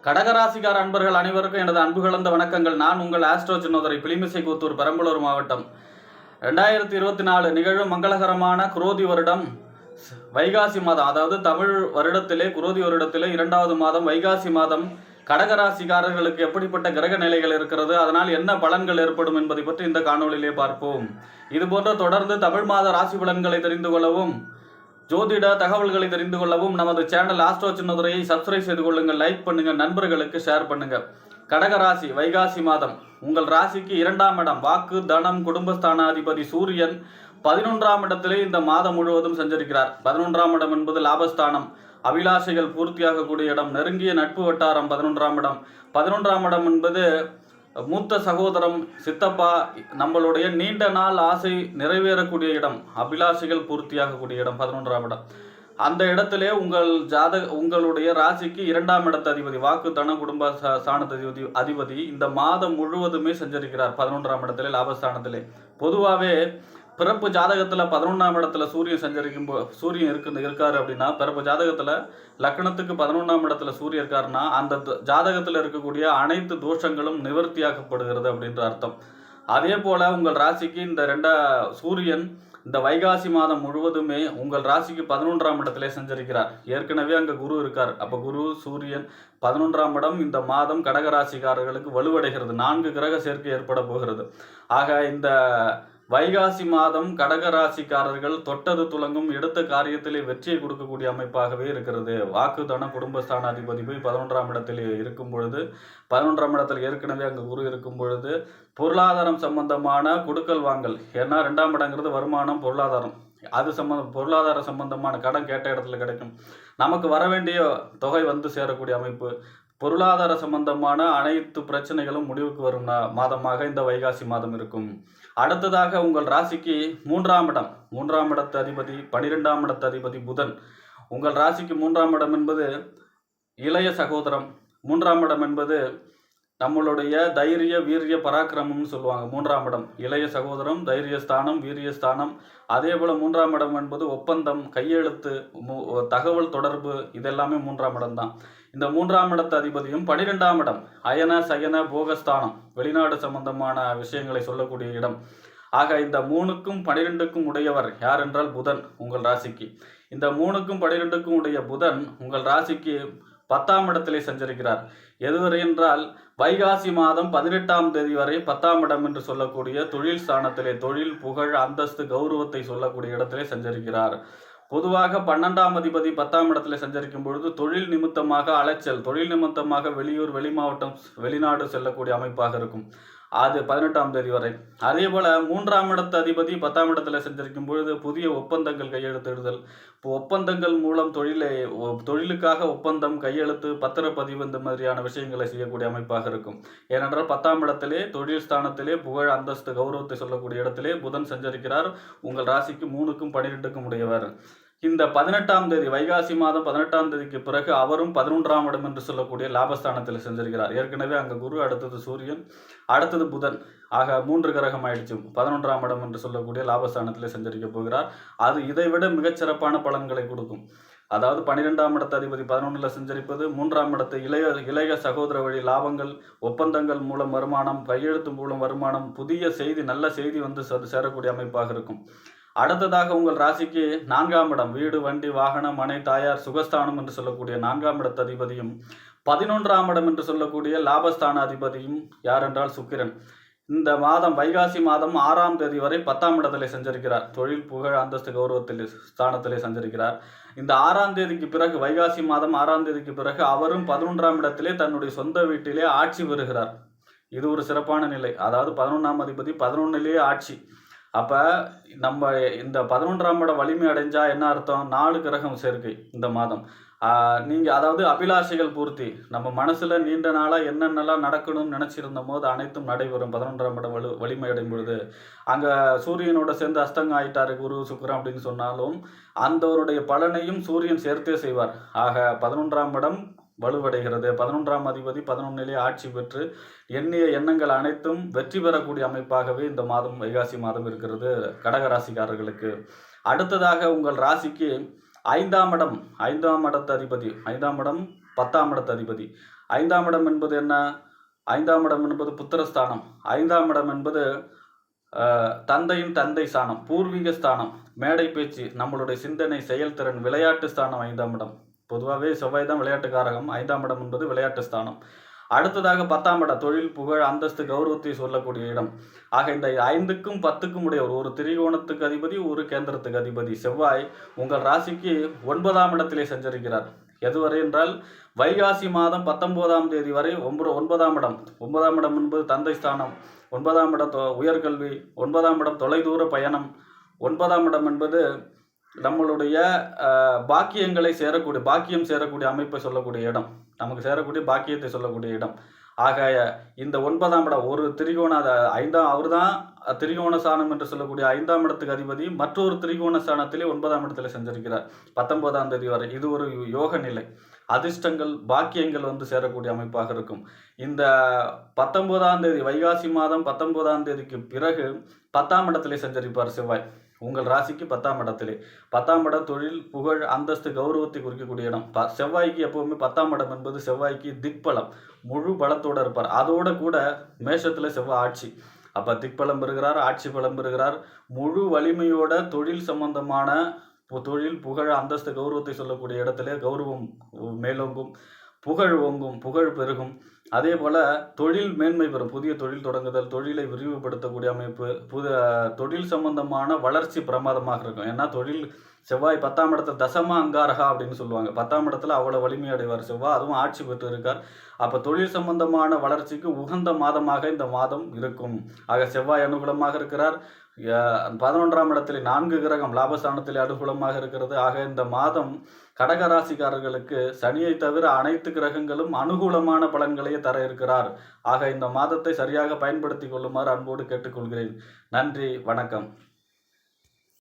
கடகராசிக்கார அன்பர்கள் அனைவருக்கும் எனது அன்பு கலந்த வணக்கங்கள். நான் உங்கள் ஆஸ்ட்ரோ சின்னதுரை, பிளிமிசை கூத்தூர், பெரம்பலூர் மாவட்டம். 2024 நிகழும் மங்களகரமான குரோதி வருடம் வைகாசி மாதம், அதாவது தமிழ் வருடத்திலே குரோதி வருடத்திலே 2வது மாதம் வைகாசி மாதம் கடகராசிக்காரர்களுக்கு எப்படிப்பட்ட கிரக நிலைகள் இருக்கிறது, அதனால் என்ன பலன்கள் ஏற்படும் என்பதை பற்றி இந்த காணொலியிலே பார்ப்போம். இதுபோன்ற தொடர்ந்து தமிழ் மாத ராசி பலன்களை தெரிந்து கொள்ளவும், ஜோதிட தகவல்களை தெரிந்து கொள்ளவும் நமது சேனல் ஆஸ்ட்ரோ சின்னதுரையை சப்ஸ்கிரைப் செய்து கொள்ளுங்கள், லைக் பண்ணுங்க, நண்பர்களுக்கு ஷேர் பண்ணுங்க. கடகராசி வைகாசி மாதம் உங்கள் ராசிக்கு 2ஆம் இடம், வாக்கு தனம் குடும்பஸ்தானாதிபதி சூரியன் 11ஆம் இடத்திலே இந்த மாதம் முழுவதும் சஞ்சரிக்கிறார். 11ஆம் இடம் என்பது லாபஸ்தானம், அபிலாஷைகள் பூர்த்தியாகக்கூடிய இடம், நெருங்கிய நட்பு வட்டாரம். 11ஆம் இடம் 11ஆம் இடம் என்பது மூத்த சகோதரம், சித்தப்பா, நம்மளுடைய நீண்ட நாள் ஆசை நிறைவேறக்கூடிய இடம், அபிலாஷைகள் பூர்த்தியாகக்கூடிய இடம் 11ஆம் இடம். அந்த இடத்திலே உங்களுடைய ராசிக்கு 2ஆம் இடத்து அதிபதி, வாக்கு தன குடும்ப ஸ்தானத்து அதிபதி இந்த மாதம் முழுவதுமே சஞ்சரிக்கிறார் 11ஆம் இடத்திலே, லாபஸ்தானத்திலே. பொதுவாகவே பிறப்பு ஜாதகத்தில் 11ஆம் இடத்துல சூரியன் இருக்காரு அப்படின்னா, பிறப்பு ஜாதகத்தில் லக்னத்துக்கு 11ஆம் இடத்துல சூரியன் இருக்காருன்னா அந்த ஜாதகத்தில் இருக்கக்கூடிய அனைத்து தோஷங்களும் நிவர்த்தியாக்கப்படுகிறது அப்படின்ற அர்த்தம். அதே போல உங்கள் ராசிக்கு இந்த சூரியன் இந்த வைகாசி மாதம் முழுவதுமே உங்கள் ராசிக்கு 11ஆம் இடத்திலே சஞ்சரிக்கிறார். ஏற்கனவே அங்கே குரு இருக்கார். அப்போ குரு சூரியன் 11ஆம் இடம் இந்த மாதம் கடகராசிக்காரர்களுக்கு வலுவடைகிறது. 4 கிரக சேர்க்கை ஏற்பட போகிறது. ஆக இந்த வைகாசி மாதம் கடகராசிக்காரர்கள் தொட்டது துலங்கும், எடுத்த காரியத்திலே வெற்றியை கொடுக்கக்கூடிய அமைப்பாகவே இருக்கிறது. வாக்கு தன குடும்பஸ்தான அதிபதி போய் 11ஆம் இடத்தில் இருக்கும் பொழுது, 11ஆம் இடத்தில் ஏற்கனவே அங்கே குரு இருக்கும் பொழுது பொருளாதாரம் சம்பந்தமான கொடுக்கல் வாங்கல், ஏன்னா 2ஆம் இடங்கிறது வருமானம், பொருளாதாரம், அது பொருளாதார சம்பந்தமான கடன் கேட்ட இடத்துல கிடைக்கும். நமக்கு வர வேண்டிய தொகை வந்து சேரக்கூடிய அமைப்பு, பொருளாதார சம்பந்தமான அனைத்து பிரச்சனைகளும் முடிவுக்கு வரும் மாதமாக இந்த வைகாசி மாதம் இருக்கும். அடுத்ததாக உங்கள் ராசிக்கு 3ஆம் இடம், 3ஆம் இடத்து அதிபதி 12ஆம் இடத்து அதிபதி புதன். உங்கள் ராசிக்கு 3ஆம் இடம் என்பது இளைய சகோதரம், 3ஆம் இடம் என்பது நம்மளுடைய தைரிய வீரிய பராக்கிரமம்னு சொல்லுவாங்க. 3ஆம் இடம் இளைய சகோதரம், தைரியஸ்தானம், வீரியஸ்தானம். அதே போல் 3ஆம் இடம் என்பது ஒப்பந்தம், கையெழுத்து, தகவல் தொடர்பு, இதெல்லாமே 3ஆம் இடம் தான். இந்த 3ஆம் இடத்து அதிபதியும் 12ஆம் இடம் அயன சயன போகஸ்தானம், வெளிநாடு சம்பந்தமான விஷயங்களை சொல்லக்கூடிய இடம். ஆக இந்த 3க்கும் 12க்கும் உடையவர் யார் என்றால் புதன் உங்கள் ராசிக்கு. இந்த 3க்கும் 12க்கும் உடைய புதன் உங்கள் ராசிக்கு 10ஆம் இடத்திலே சஞ்சரிக்கிறார். எதுவரை என்றால் வைகாசி மாதம் 18ஆம் தேதி வரை 10ஆம் இடம் என்று சொல்லக்கூடிய தொழில் ஸ்தானத்திலே, தொழில், புகழ், அந்தஸ்து, கௌரவத்தை சொல்லக்கூடிய இடத்திலே சஞ்சரிக்கிறார். பொதுவாக 12ஆம் அதிபதி 10ஆம் இடத்துல சஞ்சரிக்கும் பொழுது தொழில் நிமித்தமாக அலைச்சல், தொழில் நிமித்தமாக வெளியூர், வெளி மாவட்டம், வெளிநாடு செல்லக்கூடிய அமைப்பாக இருக்கும். அது 18ஆம் தேதி வரை. அதே போல 3ஆம் இடத்து அதிபதி 10ஆம் இடத்துல சஞ்சரிக்கும் பொழுது புதிய ஒப்பந்தங்கள் கையெழுத்திடுதல், ஒப்பந்தங்கள் மூலம் தொழிலுக்காக ஒப்பந்தம், கையெழுத்து, பத்திரப்பதிவு, இந்த மாதிரியான விஷயங்களை செய்யக்கூடிய அமைப்பாக இருக்கும். ஏனென்றால் 10ஆம் இடத்திலே தொழில் ஸ்தானத்திலே புகழ், அந்தஸ்து, கௌரவத்தை சொல்லக்கூடிய இடத்திலே புதன் சஞ்சரிக்கிறார். உங்கள் ராசிக்கு 3க்கும் 12க்கும் உடையவர். இந்த 18ஆம் தேதி வைகாசி மாதம் 18ஆம் தேதிக்கு பிறகு அவரும் 11ஆம் இடம் என்று சொல்லக்கூடிய லாபஸ்தானத்தில் செஞ்சிருக்கிறார். ஏற்கனவே அங்கே குரு, அடுத்தது சூரியன், அடுத்தது புதன். ஆக 3 கிரகம் ஆயிடுச்சு. 11ஆம் இடம் என்று சொல்லக்கூடிய லாபஸ்தானத்தில் செஞ்சரிக்க போகிறார். அது இதைவிட மிகச்சிறப்பான பலன்களை கொடுக்கும். அதாவது 12ஆம் இடத்து அதிபதி 11ல் செஞ்சரிப்பது, 3ஆம் இடத்து இளைய சகோதர வழி லாபங்கள், ஒப்பந்தங்கள் மூலம் வருமானம், கையெழுத்து மூலம் வருமானம், புதிய செய்தி, நல்ல செய்தி வந்து சேரக்கூடிய அமைப்பாக இருக்கும். அடுத்ததாக உங்கள் ராசிக்கு 4ஆம் இடம், வீடு, வண்டி, வாகனம், மனை, தாயார், சுகஸ்தானம் என்று சொல்லக்கூடிய 4ஆம் இடத்து அதிபதியும் 11ஆம் இடம் என்று சொல்லக்கூடிய லாபஸ்தான அதிபதியும் யார் என்றால் சுக்கிரன். இந்த மாதம் வைகாசி மாதம் 6ஆம் தேதி வரை 10ஆம் இடத்திலே சஞ்சரிக்கிறார். தொழில், புகழ், அந்தஸ்து, கௌரவத்திலே ஸ்தானத்திலே சஞ்சரிக்கிறார். இந்த 6ஆம் தேதிக்கு பிறகு, வைகாசி மாதம் 6ஆம் தேதிக்கு பிறகு அவரும் 11ஆம் இடத்திலே தன்னுடைய சொந்த வீட்டிலே ஆட்சி பெறுகிறார். இது ஒரு சிறப்பான நிலை. அதாவது 11ஆம் அதிபதி 11லேயே ஆட்சி. அப்போ நம்ம இந்த 11ஆம் இடம் வலிமை அடைஞ்சா என்ன அர்த்தம்? 4 கிரகம் சேர்க்கை இந்த மாதம். நீங்கள் அதாவது அபிலாஷைகள் பூர்த்தி, நம்ம மனசில் நீண்ட நாளாக என்னென்னலாம் நடக்கணும்னு நினச்சிருந்த போது அனைத்தும் நடைபெறும். 11ஆம் இடம் வலிமை அடையும் பொழுது அங்கே சூரியனோட சேர்ந்து அஸ்தங்கம் ஆயிட்டாரு குரு, சுக்கிரன் அப்படின்னு சொன்னாலும் அந்தவருடைய பலனையும் சூரியன் சேர்த்தே செய்வார். ஆக 11ஆம் இடம் வலுவடைகிறது. 11ஆம் அதிபதி 11லே ஆட்சி பெற்று எண்ணிய எண்ணங்கள் அனைத்தும் வெற்றி பெறக்கூடிய அமைப்பாகவே இந்த மாதம் வைகாசி மாதம் இருக்கிறது கடகராசிக்காரர்களுக்கு. அடுத்ததாக உங்கள் ராசிக்கு 5ஆம் இடம், 5ஆம் இடத்து அதிபதி, 5ஆம் இடம் 10ஆம் இடத்து அதிபதி. 5ஆம் இடம் என்பது என்ன? 5ஆம் இடம் என்பது புத்திரஸ்தானம். 5ஆம் இடம் என்பது தந்தையின் தந்தை ஸ்தானம், பூர்வீக ஸ்தானம், மேடை பேச்சு, நம்மளுடைய சிந்தனை, செயல்திறன், விளையாட்டு ஸ்தானம் 5ஆம் இடம். பொதுவாகவே செவ்வாய் தான் விளையாட்டுக்காரகம். 5ஆம் இடம் என்பது விளையாட்டு ஸ்தானம். அடுத்ததாக 10ஆம் இடம் தொழில், புகழ், அந்தஸ்து, கௌரவத்தை சொல்லக்கூடிய இடம். ஆக இந்த 5க்கும் 10க்கும் உடையவர், ஒரு திரிகோணத்துக்கு அதிபதி, ஒரு கேந்திரத்துக்கு அதிபதி செவ்வாய் உங்கள் ராசிக்கு 9ஆம் இடத்திலே சஞ்சரிக்கிறார். எதுவரை என்றால் வைகாசி மாதம் 19ஆம் தேதி வரை 9ஆம் இடம். 9ஆம் இடம் என்பது தந்தை ஸ்தானம். 9ஆம் இடம் உயர்கல்வி. 9ஆம் இடம் தொலைதூர பயணம். 9ஆம் இடம் என்பது நம்மளுடைய பாக்கியங்களை சேரக்கூடிய, பாக்கியம் சேரக்கூடிய அமைப்பை சொல்லக்கூடிய இடம், நமக்கு சேரக்கூடிய பாக்கியத்தை சொல்லக்கூடிய இடம். ஆக இந்த 9ஆம் இடம் ஒரு திரிகோண, அவர் தான் திரிகோண ஸ்தானம் என்று சொல்லக்கூடிய 5ஆம் இடத்துக்கு அதிபதி. மற்றொரு திரிகோண ஸ்தானத்திலே 9ஆம் இடத்துல செஞ்சிருக்கிறார் 19ஆம் தேதி வரை. இது ஒரு யோக நிலை. அதிர்ஷ்டங்கள், பாக்கியங்கள் வந்து சேரக்கூடிய அமைப்பாக இருக்கும். இந்த 19ஆம் தேதி வைகாசி மாதம் 19ஆம் தேதிக்கு பிறகு 10ஆம் இடத்திலே சஞ்சரிப்பார் செவ்வாய் உங்கள் ராசிக்கு 10ஆம் இடத்திலே. 10ஆம் இடம் தொழில், புகழ், அந்தஸ்து, கௌரவத்தை குறிக்கக்கூடிய இடம். செவ்வாய்க்கு எப்பவுமே 10ஆம் இடம் என்பது செவ்வாய்க்கு திக்பலம், முழு பலத்தோடு இருப்பார். அதோட கூட மேஷத்தில் செவ்வாய் ஆட்சி. அப்போ திக்பலம் பெறுகிறார், ஆட்சி பலம் பெறுகிறார். முழு வலிமையோட தொழில் சம்பந்தமான தொழில், புகழ், அந்தஸ்து, கௌரவத்தை சொல்லக்கூடிய இடத்துல கௌரவம் மேலோங்கும், புகழ் ஓங்கும், புகழ் பெருகும். அதே போல் தொழில் மேன்மை பெறும். புதிய தொழில் தொடங்குதல், தொழிலை விரிவுபடுத்தக்கூடிய அமைப்பு, தொழில் சம்பந்தமான வளர்ச்சி பிரமாதமாக இருக்கும். ஏன்னா தொழில் செவ்வாய் 10ஆம் இடத்துல தசம அங்காரகா அப்படின்னு சொல்லுவாங்க. 10ஆம் இடத்துல அவ்வளோ வலிமை அடைவார் செவ்வாய், அதுவும் ஆட்சி பெற்று இருக்கார். அப்போ தொழில் சம்பந்தமான வளர்ச்சிக்கு உகந்த மாதமாக இந்த மாதம் இருக்கும். ஆக செவ்வாய் அனுகூலமாக இருக்கிறார். 11ஆம் இடத்துல 4 கிரகம் லாபஸ்தானத்தில் அனுகூலமாக இருக்கிறது. ஆக இந்த மாதம் கடகராசிக்காரர்களுக்கு சனியை தவிர அனைத்து கிரகங்களும் அனுகூலமான பலன்களையே தர இருக்கிறார். ஆக இந்த மாதத்தை சரியாக பயன்படுத்தி கொள்ளுமாறு அன்போடு கேட்டுக்கொள்கிறேன். நன்றி, வணக்கம்.